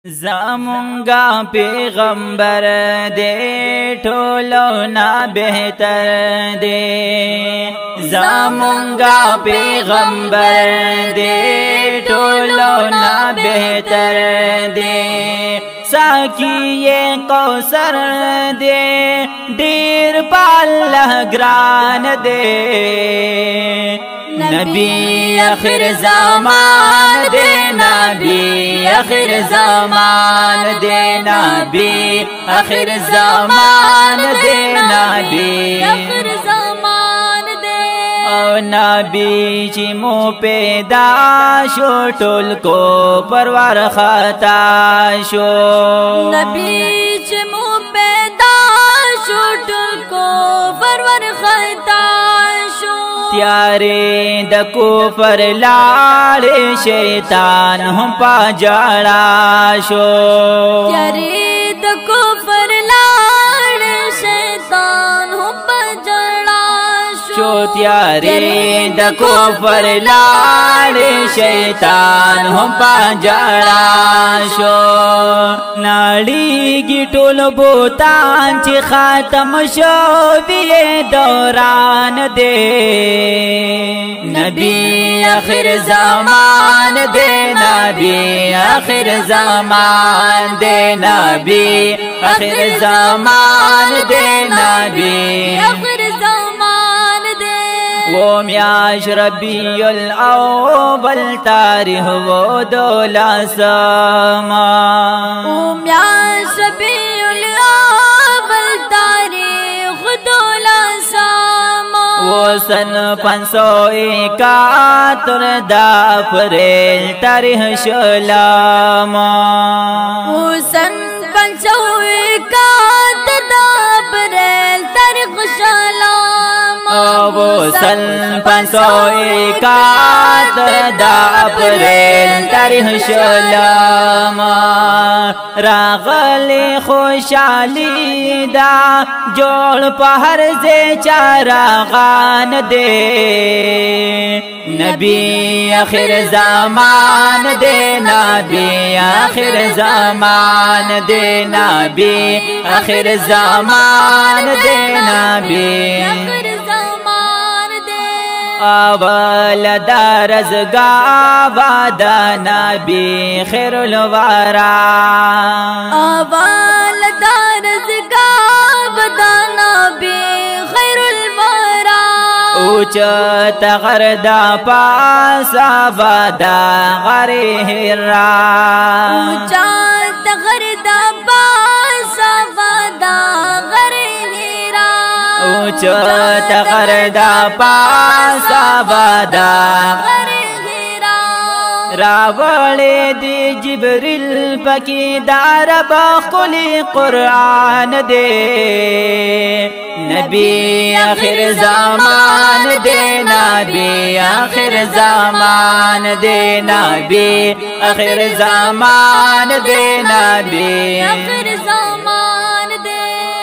زمونگا پیغمبر دے ٹھولو نا بہتر دے زمونگا پیغمبر دے ٹھولو نا بہتر دے ساکی یہ کوثر دے دیر پالہ گران دے نبی آخر زمان دے نبی آخر زمان دے نبی آخر زمان دے نبی آخر زمان دے او نبی چی مو پیدا شو ٹول کو پروار خطا شو نبی چی مو پیدا شو ٹول کو پروار خطا شو تیارے د کفر لاڑے شیطان ہم پا جاڑا شو تیارے د کفر لاڑے شیطان ہم پا جاڑا شو تیارے د کفر لاڑے شیطان ہم پا جاڑا شو ناڑی گی ٹول بوتان چی خاتم شو بیے دوران دے نبی آخر زمان دے نبی آخر زمان دے نبی آخر زمان دے نبی آخر زمان دے وہ میاش ربیع الاول تاریخ وہ دولا سما وہ میاش ربیع الاول تاریخ دولا سما وہ سن 571 دا اپریل تاریخ شلاما وہ سن 571 دا اپریل تاریخ شلاما وہ سن 571 دا اپریل تاریخ شلاما راغلی خوشالی دا جوڑ پہر سے چاراغان دے نبی آخر زمان دے نبی آخر زمان دے نبی آخر زمان دے نبی آخر زمان دے اول درزگا وعدہ نبی خیر الورا اول درزگا وعدہ نبی خیر الورا اوچت غردا پاسا وعدہ غریرا اوچت غردا پاسا وعدہ غریرا اوچت غردا پاسا وعدہ راوڑے دی جبریل پکی دار بخلی قرآن دے نبی آخر زمان دے نبی آخر زمان دے نبی آخر زمان دے نبی آخر زمان دے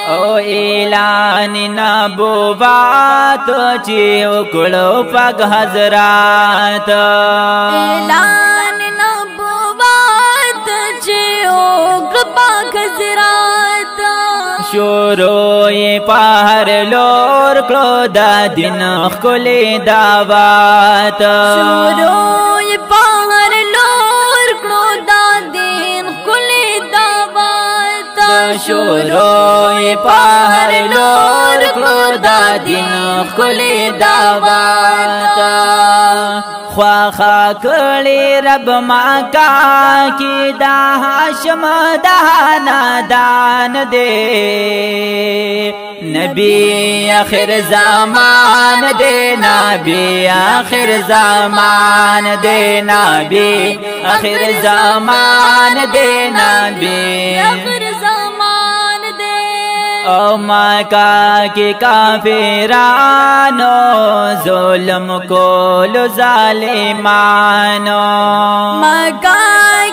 او اعلان نبوات چی اکڑو پاک حضرات اعلان نبوات چی اکڑو پاک حضرات شروع پہر لور کلو دا دن کلی دعوات شروع پہر لور کلو دا دن کلی دعوات شروع پہر لور کلو دا دن کلی دعوات خواخا کلی رب مکا کی دا حاشم دانا دان دے نبی آخر زمان دے نبی آخر زمان دے نبی آخر زمان دے نبی آخر زمان دے او مکا کی کافرانو ظلم کولو ظالمانو مکا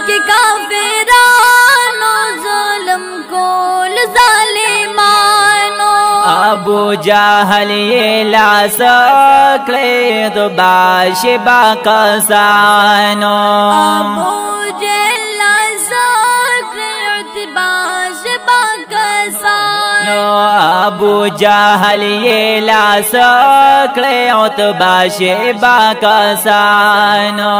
کی کافرانو ظلم کولو ظالمانو ابو جہل یہ لا سکلے تو باش باقسانو ابو جہل لا سکلے نو ابو جہل یہ لاس کړي عتبہ شیبہ کسانو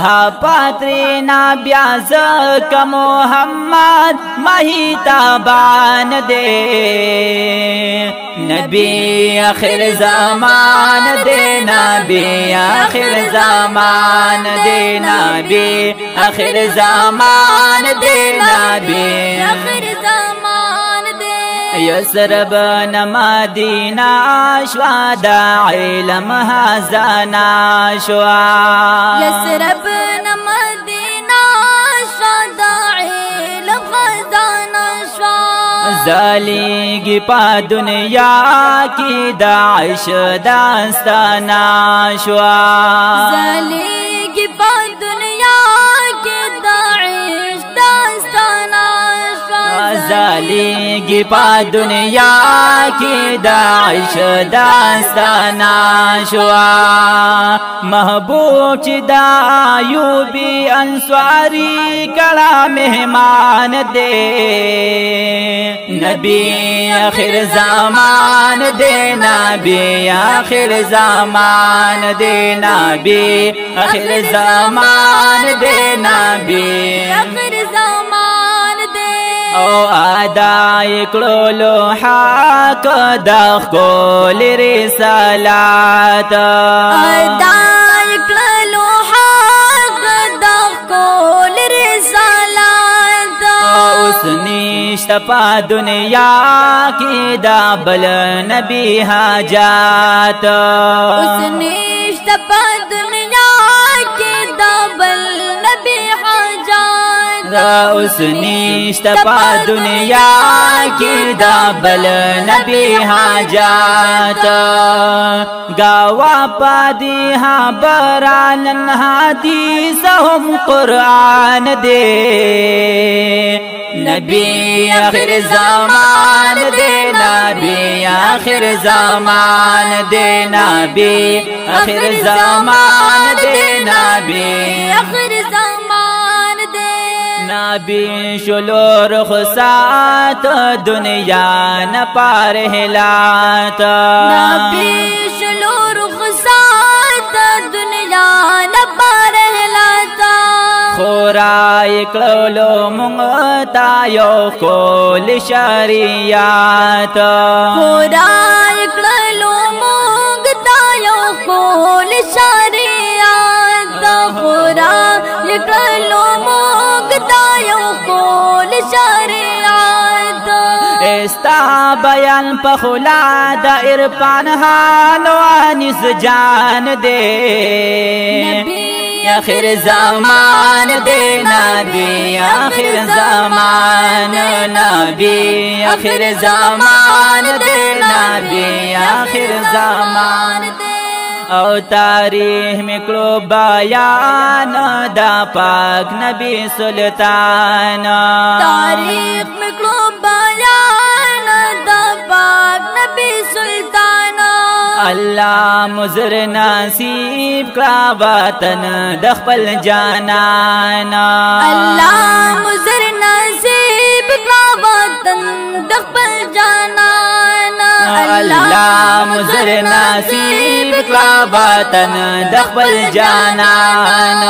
ها پاترینا بیا زک محمد مہی تابان دے نبی آخر زمان دے نبی آخر زمان دے نبی آخر زمان دے نبی آخر زمان دے یسرب مدینہ شوا دا علم حزانا شوا یسرب مدینہ شوا دا علم حزانا شوا زلیگی پا دنیا کی داعش داستانا شوا زلیگی پا دنیا کی داعش داستانا شوا زلیگی پا دنیا کی داعش داستانا شوا محبوب چی دا ایوبی انصاری کڑا مہمان دے نبی آخر زمان دے نبی آخر زمان دے نبی آخر زمان دے نبی آخر زمان دے او ادائی کلولو حق دخ کول رسالات ادائی کلولو حق دخ کول رسالات اس نیشت پا دنیا کی دا بل نبی حاجات اس نیشت پا دنیا کی دا بل نبی حاجات اس نیشت پا دنیا کی دا بل نبی حاجات گاوا پا دی ہاں برانن حدیثہم قرآن دے نبی آخر زمان دے نبی آخر زمان دے نبی آخر زمان دے نبی آخر زمان دے نبی شلور خسات دنیا نپار ہلات نبی شلور خسات دنیا نپار ہلاتا خورائی کلولو منگتا یو کول شریعت خورائی کلولو منگتا یو کول شریعت خورائی کلولو منگتا یو کول شریعت استا بیان پخلا دا ارپان حالو آنس جان دے نبی آخر زمان دے نبی آخر زمان نبی آخر زمان دے نبی آخر زمان دے او تاریخ میں کلو بیان دا پاک نبی سلطان تاریخ میں کلو بیان دا پاک نبی سلطان اللہ مزر نصیب کا وطن دخپل جانان اللہ مزر نصیب کا وطن دخپل جانان اللہ مزر نصیب کا وطن دخپل جانان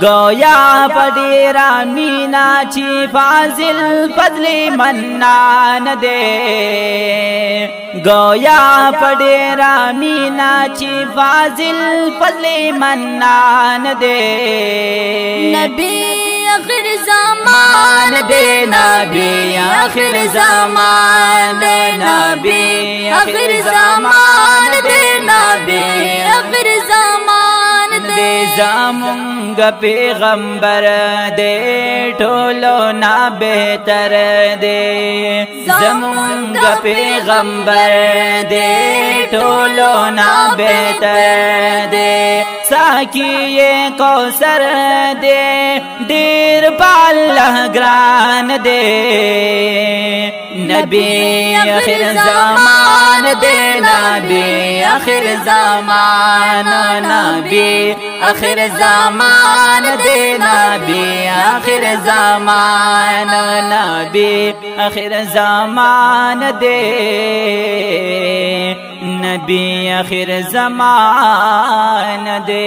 گویا پڈیرا مینا چی فاضل فضلی منان دے گویا پڈیرا مینا چی فاضل فضلی منان دے نبی آخر زمان دے نبی آخر زمان دے نبی آخر زمان دے نبی آخر زمان دے زمونگ پیغمبر دے ٹولو نا بہتر دے زمونگ پیغمبر دے ٹولو نا بہتر دے ساکی یہ کوثر دے دیر باللہ گران دے نبی آخر زمان دے نبی آخر زمان نبی آخر زمان دے نبی آخر زمان نبی آخر زمان دے نبی آخر زمان دے